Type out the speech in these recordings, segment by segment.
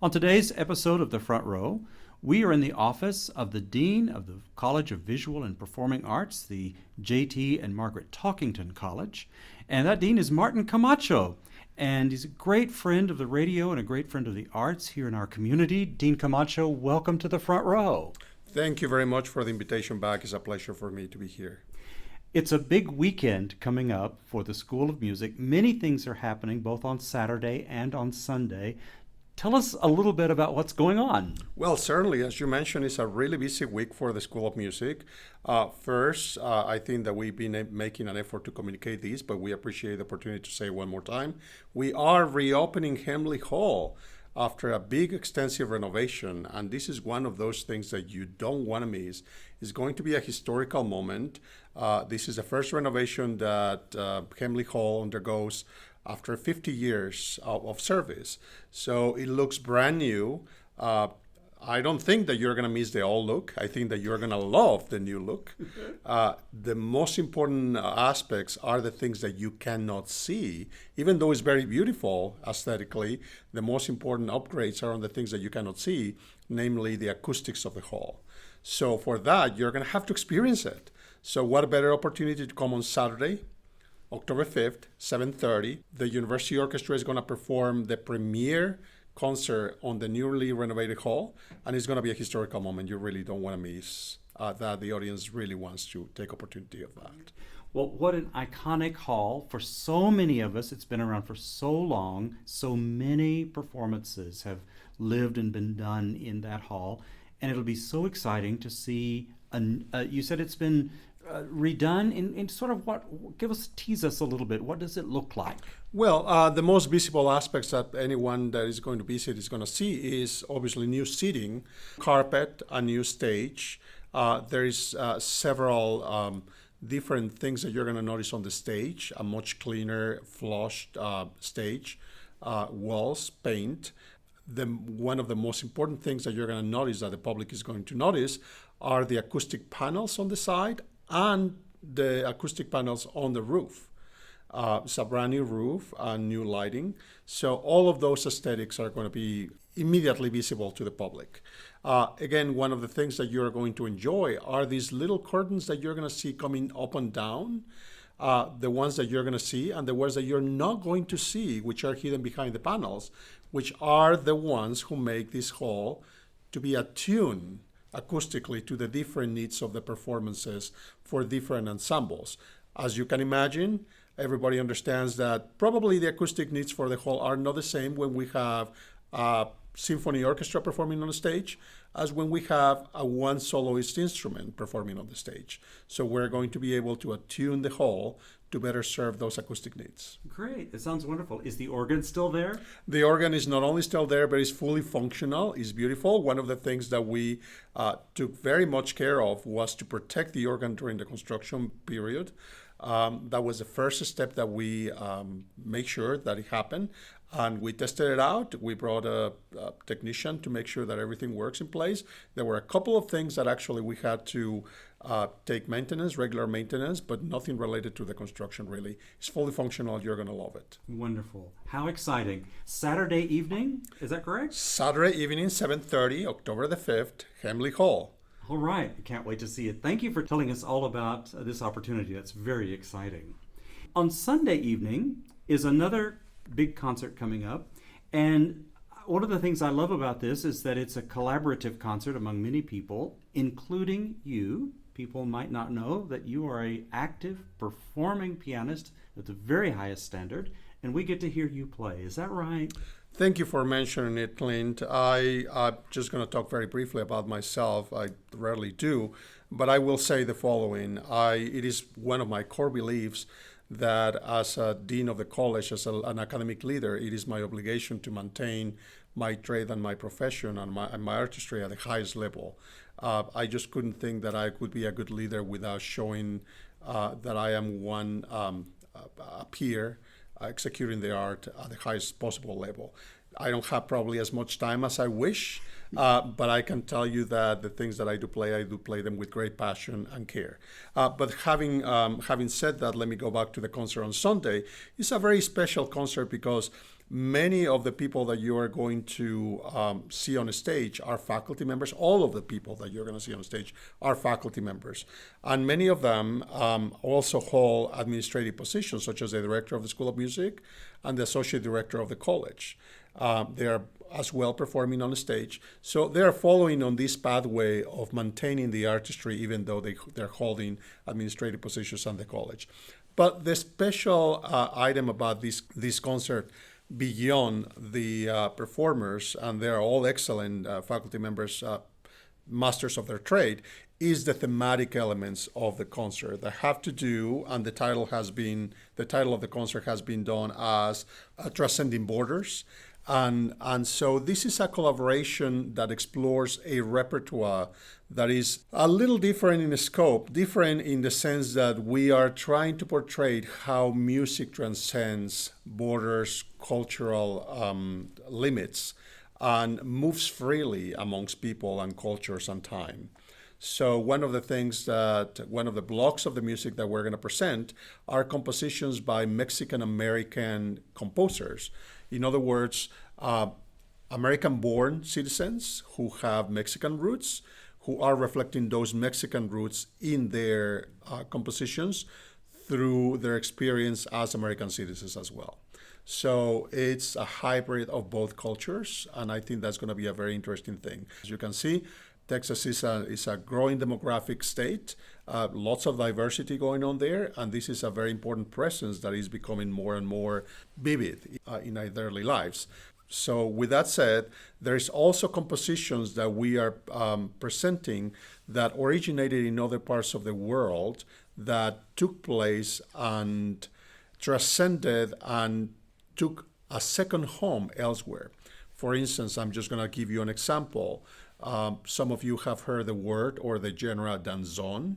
On today's episode of The Front Row, we are in the office of the Dean of the College of Visual and Performing Arts, the J.T. and Margaret Talkington College, and that dean is Martin Camacho, and he's a great friend of the radio and a great friend of the arts here in our community. Dean Camacho, welcome to The Front Row. Thank you very much for the invitation back. It's a pleasure for me to be here. It's a big weekend coming up for the School of Music. Many things are happening both on Saturday and on Sunday. Tell us a little bit about what's going on. Well, certainly, as you mentioned, it's a really busy week for the School of Music. First, I think that we've been making an effort to communicate this, but we appreciate the opportunity to say it one more time. We are reopening Hemley Hall after a big, extensive renovation, and this is one of those things that you don't want to miss. It's going to be a historical moment. This is the first renovation that Hemley Hall undergoes after 50 years of service. So it looks brand new. I don't think that you're going to miss the old look. I think that you're going to love the new look. The most important aspects are the things that you cannot see. Even though it's very beautiful aesthetically, the most important upgrades are on the things that you cannot see, namely the acoustics of the hall. So for that, you're going to have to experience it. So what a better opportunity to come on Saturday, October 5th, 7:30. The University Orchestra is going to perform the premiere concert on the newly renovated hall, and it's going to be a historical moment. You really don't want to miss that. The audience really wants to take opportunity of that. Well, what an iconic hall for so many of us. It's been around for so long. So many performances have lived and been done in that hall, and it'll be so exciting to see. You said it's been redone in sort of what, tease us a little bit. What does it look like? Well, the most visible aspects that anyone that is going to visit is going to see is obviously new seating, carpet, a new stage. There is several different things that you're going to notice on the stage, a much cleaner, flushed stage, walls, paint. One of the most important things that you're going to notice that the public is going to notice are the acoustic panels on the side and the acoustic panels on the roof. It's a brand new roof and new lighting. So all of those aesthetics are going to be immediately visible to the public. Again, one of the things that you're going to enjoy are these little curtains that you're going to see coming up and down. The ones that you're going to see and the ones that you're not going to see, which are hidden behind the panels, which are the ones who make this hall to be attuned acoustically to the different needs of the performances for different ensembles. As you can imagine, everybody understands that probably the acoustic needs for the hall are not the same when we have a symphony orchestra performing on the stage as when we have a one soloist instrument performing on the stage. So we're going to be able to attune the hall to better serve those acoustic needs. Great. That sounds wonderful. Is the organ still there? The organ is not only still there, but it's fully functional. It's beautiful. One of the things that we took very much care of was to protect the organ during the construction period. That was the first step that we make sure that it happened. And we tested it out. We brought a technician to make sure that everything works in place. There were a couple of things that actually we had to take maintenance, regular maintenance, but nothing related to the construction really. It's fully functional. You're going to love it. Wonderful. How exciting. Saturday evening, is that correct? Saturday evening, 7:30, October the 5th, Hemley Hall. All right. I can't wait to see it. Thank you for telling us all about this opportunity. That's very exciting. On Sunday evening is another big concert coming up. And one of the things I love about this is that it's a collaborative concert among many people, including you. People might not know that you are an active performing pianist at the very highest standard, and we get to hear you play. Is that right? Thank you for mentioning it, Clint. I'm just going to talk very briefly about myself. I rarely do, but I will say the following. It is one of my core beliefs that as a dean of the college, as an academic leader, it is my obligation to maintain my trade and my profession and my artistry at the highest level. I just couldn't think that I could be a good leader without showing that I am a peer executing the art at the highest possible level. I don't have probably as much time as I wish, But I can tell you that the things that I do play them with great passion and care. But having said that, let me go back to the concert on Sunday. It's a very special concert because many of the people that you are going to see on stage are faculty members. All of the people that you're going to see on stage are faculty members. And many of them also hold administrative positions, such as the director of the School of Music and the associate director of the college. They are as well performing on the stage. So they are following on this pathway of maintaining the artistry, even though they're holding administrative positions on the college. But the special item about this concert, beyond the performers, and they're all excellent faculty members, masters of their trade, is the thematic elements of the concert that have to do, and the title of the concert has been done as Transcending Borders. And so this is a collaboration that explores a repertoire that is a little different in scope, different in the sense that we are trying to portray how music transcends borders, cultural limits, and moves freely amongst people and cultures and time. So one of the blocks of the music that we're going to present are compositions by Mexican-American composers. In other words, American-born citizens who have Mexican roots, who are reflecting those Mexican roots in their compositions through their experience as American citizens as well. So it's a hybrid of both cultures, and I think that's going to be a very interesting thing. As you can see, Texas is a growing demographic state, lots of diversity going on there, and this is a very important presence that is becoming more and more vivid in our daily lives. So with that said, there's also compositions that we are presenting that originated in other parts of the world that took place and transcended and took a second home elsewhere. For instance, I'm just going to give you an example. Some of you have heard the word or the genre danzón.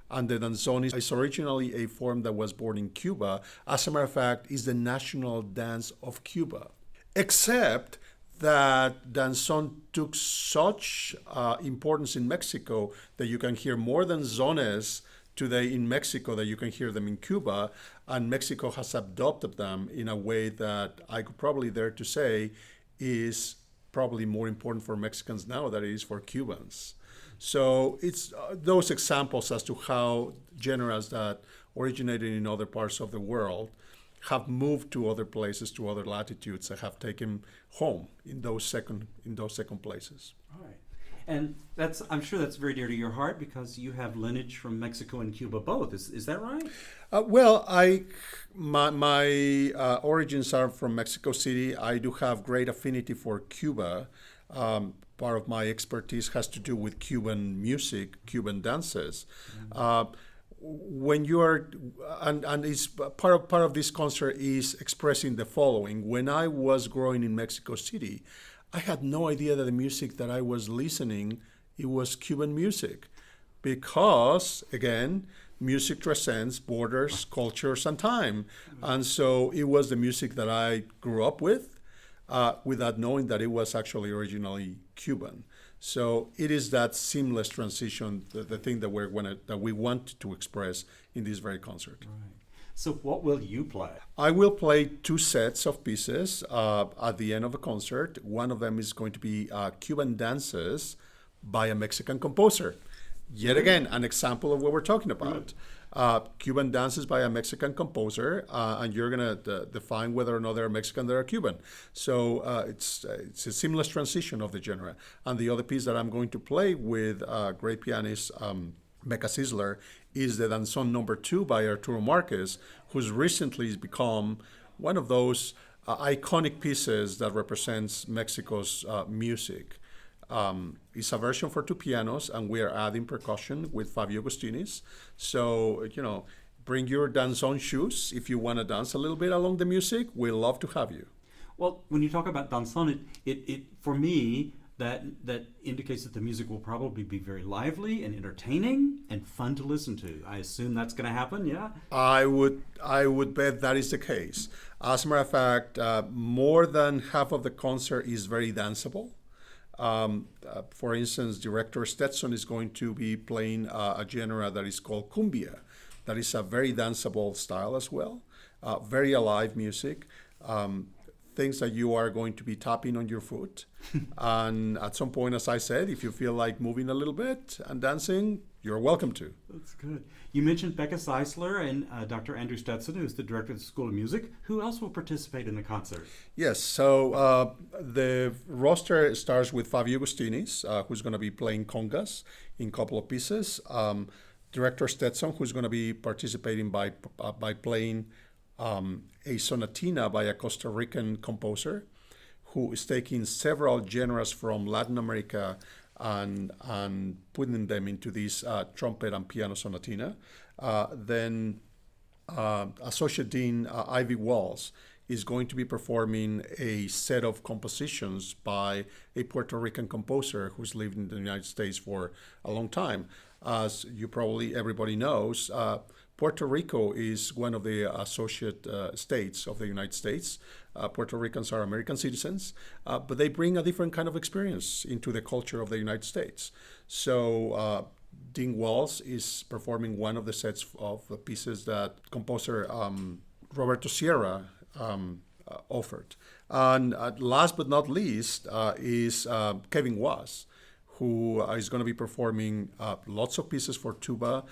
And the danzón is originally a form that was born in Cuba. As a matter of fact, is the national dance of Cuba. Except that danzón took such importance in Mexico that you can hear more danzones today in Mexico that you can hear them in Cuba, and Mexico has adopted them in a way that I could probably dare to say is probably more important for Mexicans now than it is for Cubans. So it's those examples as to how genres that originated in other parts of the world have moved to other places, to other latitudes, that have taken home in those second places. All right. And I'm sure that's very dear to your heart because you have lineage from Mexico and Cuba both. Is that right? Well, my origins are from Mexico City. I do have great affinity for Cuba. Part of my expertise has to do with Cuban music, Cuban dances. Mm-hmm. When you are, and it's part of this concert is expressing the following. When I was growing in Mexico City, I had no idea that the music that I was listening, it was Cuban music, because again, music transcends borders, cultures, and time, and so it was the music that I grew up with, without knowing that it was actually originally Cuban. So it is that seamless transition, the thing that we want to express in this very concert. Right. So what will you play? I will play two sets of pieces at the end of the concert. One of them is going to be Cuban dances by a Mexican composer. Yet again, an example of what we're talking about. Cuban dances by a Mexican composer, and you're going to define whether or not they're Mexican or Cuban. So it's a seamless transition of the genre. And the other piece that I'm going to play with great pianist Becca Sisler is the Danzón No. 2 by Arturo Marquez, who's recently become one of those iconic pieces that represents Mexico's music. It's a version for two pianos, and we are adding percussion with Fabio Agostinis. So, bring your danzón shoes if you want to dance a little bit along the music. We'd love to have you. Well, when you talk about danzón, it for me, that indicates that the music will probably be very lively and entertaining and fun to listen to. I assume that's going to happen, yeah? I would bet that is the case. As a matter of fact, more than half of the concert is very danceable. For instance, director Stetson is going to be playing a genre that is called cumbia. That is a very danceable style as well, very alive music, things that you are going to be tapping on your foot. And at some point, as I said, if you feel like moving a little bit and dancing, you're welcome to. That's good. You mentioned Becca Seisler and Dr. Andrew Stetson, who's the director of the School of Music. Who else will participate in the concert? Yes, so the roster starts with Fabio Agostinis, who's going to be playing congas in a couple of pieces. Director Stetson, who's going to be participating by playing a sonatina by a Costa Rican composer who is taking several genres from Latin America and putting them into this trumpet and piano sonatina. Then Associate Dean Ivy Walls is going to be performing a set of compositions by a Puerto Rican composer who's lived in the United States for a long time. As you probably everybody knows, Puerto Rico is one of the associate states of the United States. Puerto Ricans are American citizens, but they bring a different kind of experience into the culture of the United States. So Dean Walls is performing one of the sets of pieces that composer Roberto Sierra offered. And last but not least is Kevin Was, who is going to be performing lots of pieces for tuba,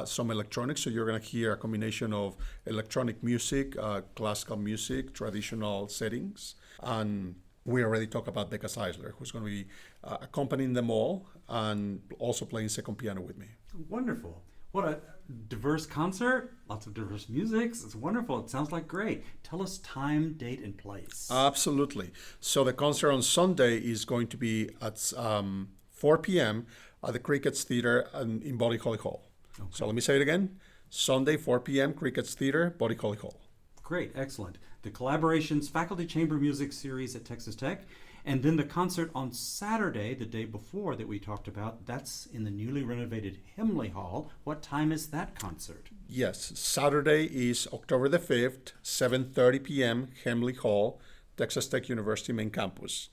some electronics. So you're going to hear a combination of electronic music, classical music, traditional settings. And we already talked about Becca Seisler, who's going to be accompanying them all and also playing second piano with me. Wonderful. What a diverse concert, lots of diverse music. It's wonderful. It sounds like great. Tell us time, date, and place. Absolutely. So the concert on Sunday is going to be at 4 p.m. at the Crickets Theater in Body Holly Hall. Okay. So let me say it again. Sunday, 4 p.m., Crickets Theater, Body Holly Hall. Great, excellent. The Collaborations Faculty Chamber Music Series at Texas Tech. And then the concert on Saturday, the day before that we talked about, that's in the newly renovated Hemley Hall. What time is that concert? Yes, Saturday is October the 5th, 7:30 p.m., Hemley Hall, Texas Tech University main campus.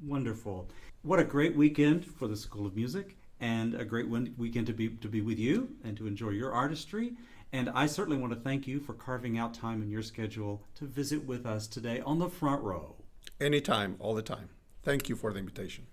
Wonderful. What a great weekend for the School of Music, and a great weekend to be with you and to enjoy your artistry. And I certainly want to thank you for carving out time in your schedule to visit with us today on the front row. Anytime, all the time. Thank you for the invitation.